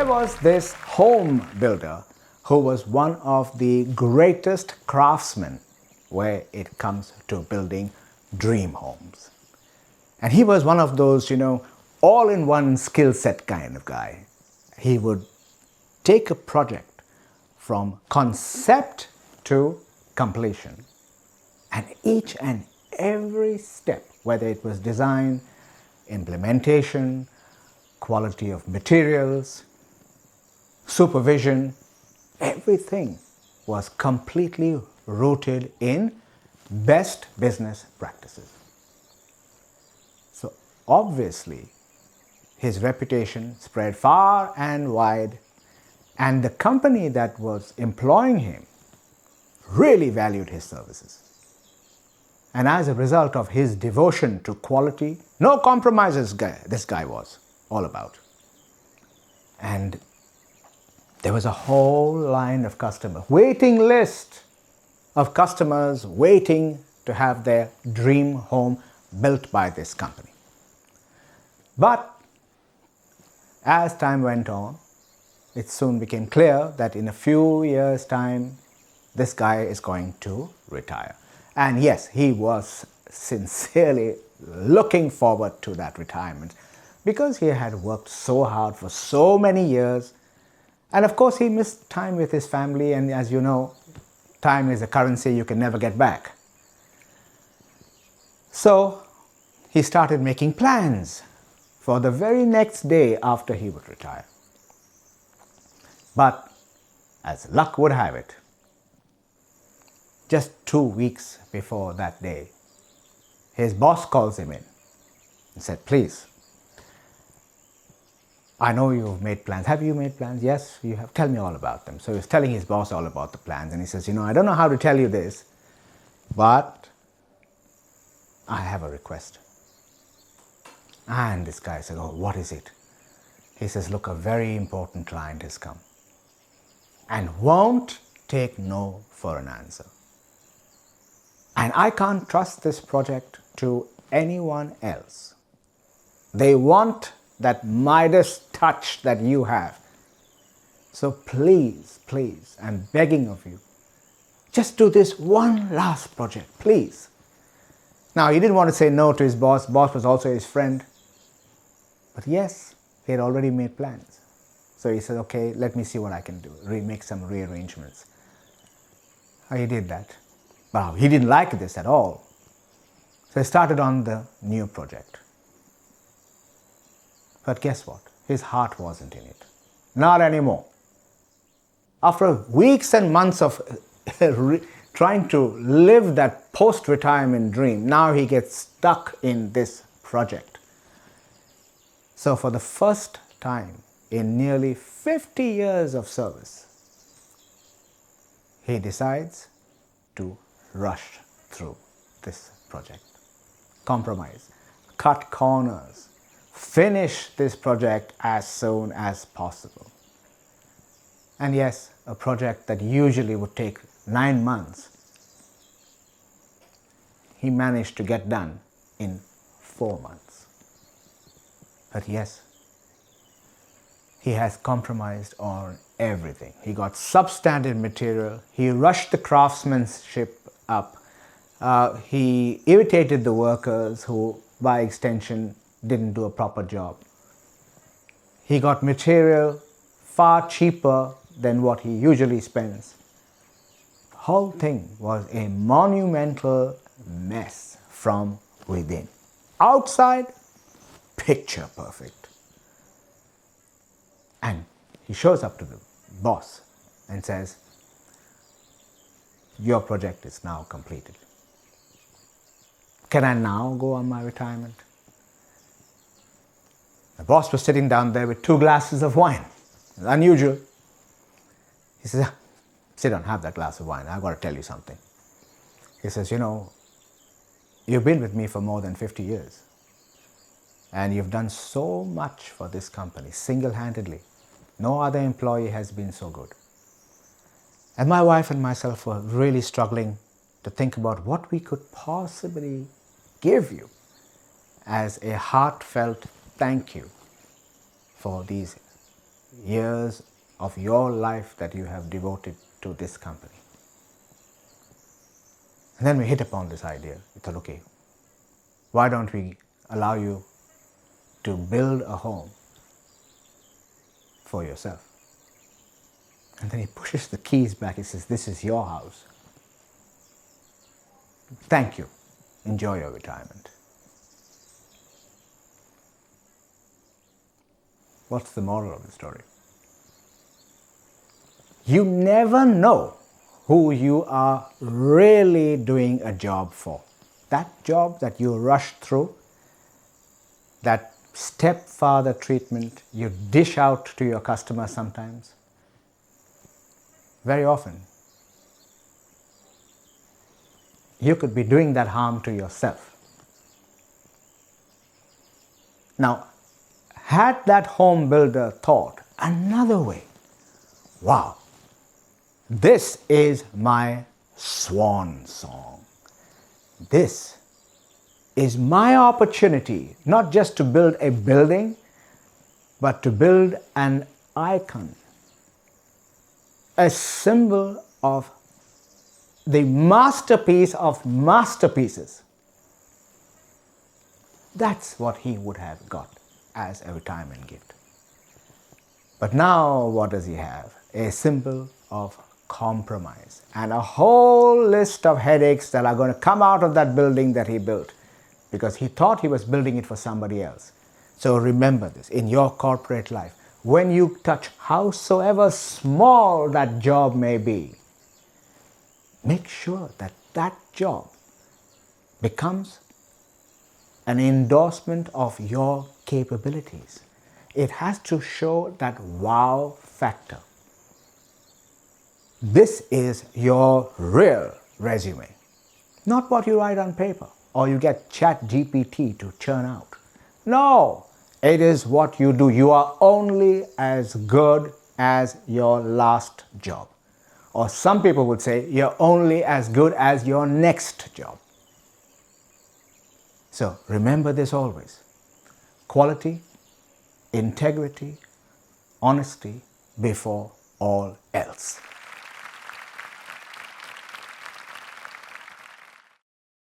there was this home builder who was one of the greatest craftsmen where it comes to building dream homes. And he was one of those, all-in-one skill set kind of guy. He would take a project from concept to completion. And each and every step, whether it was design, implementation, quality of materials, supervision, everything was completely rooted in best business practices. So obviously, his reputation spread far and wide, and the company that was employing him really valued his services. And as a result of his devotion to quality, no compromises this guy was all about. And there was a whole line of customers, waiting list of customers waiting to have their dream home built by this company. But as time went on, it soon became clear that in a few years' time, this guy is going to retire. And yes, he was sincerely looking forward to that retirement because he had worked so hard for so many years. And of course, he missed time with his family. And as you know, time is a currency you can never get back. So he started making plans for the very next day after he would retire. But as luck would have it, just 2 weeks before that day, his boss calls him in and said, "Please, I know you've made plans. Have you made plans?" "Yes, you have. Tell me all about them." So he's telling his boss all about the plans. And he says, "I don't know how to tell you this, but I have a request." And this guy said, "Oh, what is it?" He says, "Look, a very important client has come and won't take no for an answer. And I can't trust this project to anyone else. They want that Midas touch that you have. So please, please, I'm begging of you, just do this one last project, please." Now, he didn't want to say no to his boss. Boss was also his friend. But yes, he had already made plans. So he said, "Okay, let me see what I can do, make some rearrangements." He did that. But he didn't like this at all. So he started on the new project. But guess what? His heart wasn't in it. Not anymore. After weeks and months of trying to live that post-retirement dream, now he gets stuck in this project. So for the first time in nearly 50 years of service, he decides to rush through this project. Compromise, cut corners, finish this project as soon as possible. And yes, a project that usually would take 9 months, he managed to get done in 4 months. But yes, he has compromised on everything. He got substandard material, he rushed the craftsmanship up, he irritated the workers who, by extension, didn't do a proper job. He got material far cheaper than what he usually spends. The whole thing was a monumental mess from within. Outside, picture perfect. And he shows up to the boss and says, "Your project is now completed. Can I now go on my retirement?" The boss was sitting down there with 2 glasses of wine. Unusual. He says, "Sit down, have that glass of wine. I've got to tell you something." He says, "You've been with me for more than 50 years. And you've done so much for this company, single-handedly. No other employee has been so good. And my wife and myself were really struggling to think about what we could possibly give you as a heartfelt thank you for these years of your life that you have devoted to this company. And then we hit upon this idea. We thought, okay, why don't we allow you to build a home for yourself? And then he pushes the keys back. He says, this is your house. Thank you. Enjoy your retirement. What's the moral of the story? You never know who you are really doing a job for. That job that you rush through, that stepfather treatment you dish out to your customers sometimes, very often you could be doing that harm to yourself. Now, had that home builder thought another way, wow, this is my swan song. This is my opportunity, not just to build a building, but to build an icon, a symbol of the masterpiece of masterpieces. That's what he would have got as a retirement gift. But now what does he have? A symbol of compromise and a whole list of headaches that are going to come out of that building that he built because he thought he was building it for somebody else. So remember this in your corporate life. When you touch howsoever small that job may be, make sure that that job becomes an endorsement of your capabilities. It has to show that wow factor. This is your real resume, not what you write on paper or you get ChatGPT to churn out. No, it is what you do. You are only as good as your last job. Or some people would say you're only as good as your next job. So remember this always. Quality, integrity, honesty before all else.